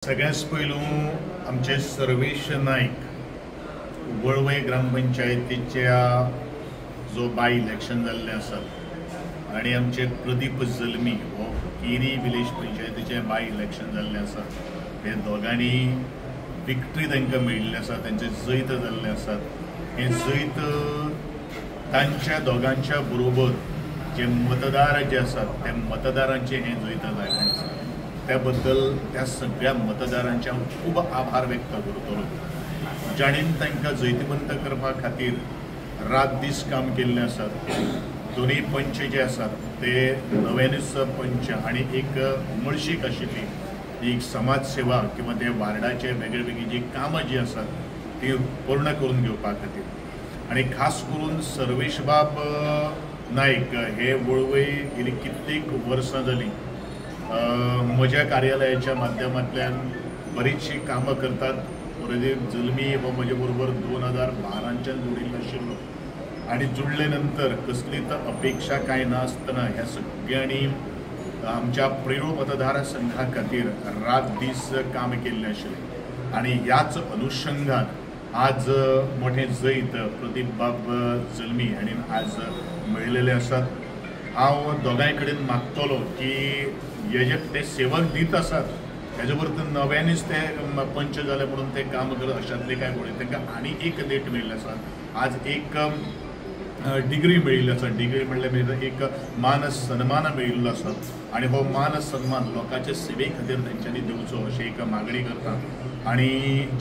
सगळ्यात पयलू आमचे सर्वेश नाईक वळवय ग्रामपंचायतीच्या जो बाय इलेक्शन जाल्लें आसा आनी आमचे प्रदीप जल्मी हो केरी विलेज पंचायतीचे बाय इलेक्शन जाल्लें आसा हे दोगांनी विक्ट्री तांकां मेळिल्ली आसा तांचे जैत जाल्ले आसात हे जैत तांच्या दोगांच्या बरोबर जे मतदार जे आसात त्या मतदारांचे हे जैत जाल्लें आसा त्याबद्दल त्या सगळ्या मतदारांचे खूब आभार व्यक्त करतलो जाणीन तांकां जैतवंत करपा खातीर रात दीस काम केल्लें आसात। दोनूय पंच जे आसात ते नव्यानूच पंच आनी एक उमळशीक आशिल्ली एक समाज सेवा किंवा ते वार्डाचे वेगळे वेगळी जी कामां जी आसात ती पूर्ण करून घेवपा खातीर आनी खास करून सर्वेश बाब नायक हे वळवय गेली कित्येक वर्सां जालीं म्हज्या कार्यालयाच्या माध्यमांतल्यान बरीचशी कामां करतात। प्रदीप जल्मी हो म्हजे बरोबर 2012च्यान जोडिल्लो आशिल्लो आनी जुळले नंतर कसलीच अपेक्षा काय नासतना ह्या सगळ्यांनी आमच्या प्रेरूळ मतदारसंघा खातीर रात दीस काम केल्लें आशिल्लें आनी ह्याच अनुषंगान आज मोठे जैत प्रदीप बाब जल्मी हांणी आज मेळिल्ले आसात। हांव दोगांय कडेन मागतलो की हे जे ते सेवक दीत आसात हेजे बरोबर नव्यानूच ते पंच जाले म्हणून ते काम करत अशातले काय कोणी तांकां आनी एक देट मेळिल्ली आसा। आज एक डिग्री मेळिल्ली आसा। डिग्री म्हणल्यार एक मान सन्मान मेळिल्लो आसा आनी हो मान सन्मान लोकांच्या सेवे खातीर तांच्यांनी दिवचो अशी एक मागणी करता आनी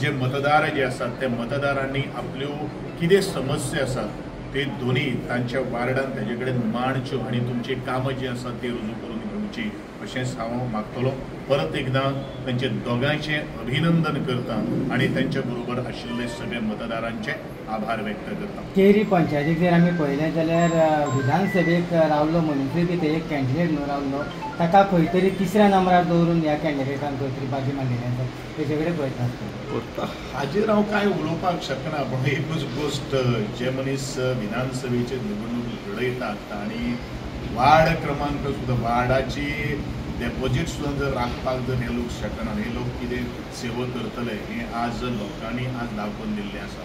जे मतदार जे आसात त्या मतदारांनी आपल्यो कितें समस्या आसात ते दोन्ही तांच्या वार्डान ताजे कडेन मांडच्यो आनी तुमची कामां जी आसात ती रुजू करून घेवची अशेंच हांव मागतलो। परत एकदां तांचे दोगांयचे अभिनंदन करता आनी तांच्या बरोबर आशिल्ले सगळे मतदारांचे आभार व्यक्त करता। केरी पंचायतीक जर आमी पळयलें जाल्यार विधानसभेक रावल्लो मनीसय बी ते एक कॅन्डिडेट न्हू रावल्लो ताका खंय तरी तिसऱ्या नंबरार दवरून ह्या कॅन्डिडेटान खंय तरी बाजी मारलेली आसा तेजे कडेन पळयता हाजेर हांव कांय उलोवपाक शकना पूण एकूच गोश्ट जे मनीस विधानसभेचे निवडणूक लढयतात आनी वार्ड क्रमांक सुद्दां वार्डाची डेपॉझिट सुद्दां जर राखपाक जर हे लोक शकना हे लोक कितें सेवा करतले हे आज लोकांनी आज दाखोवन दिल्लें आसा।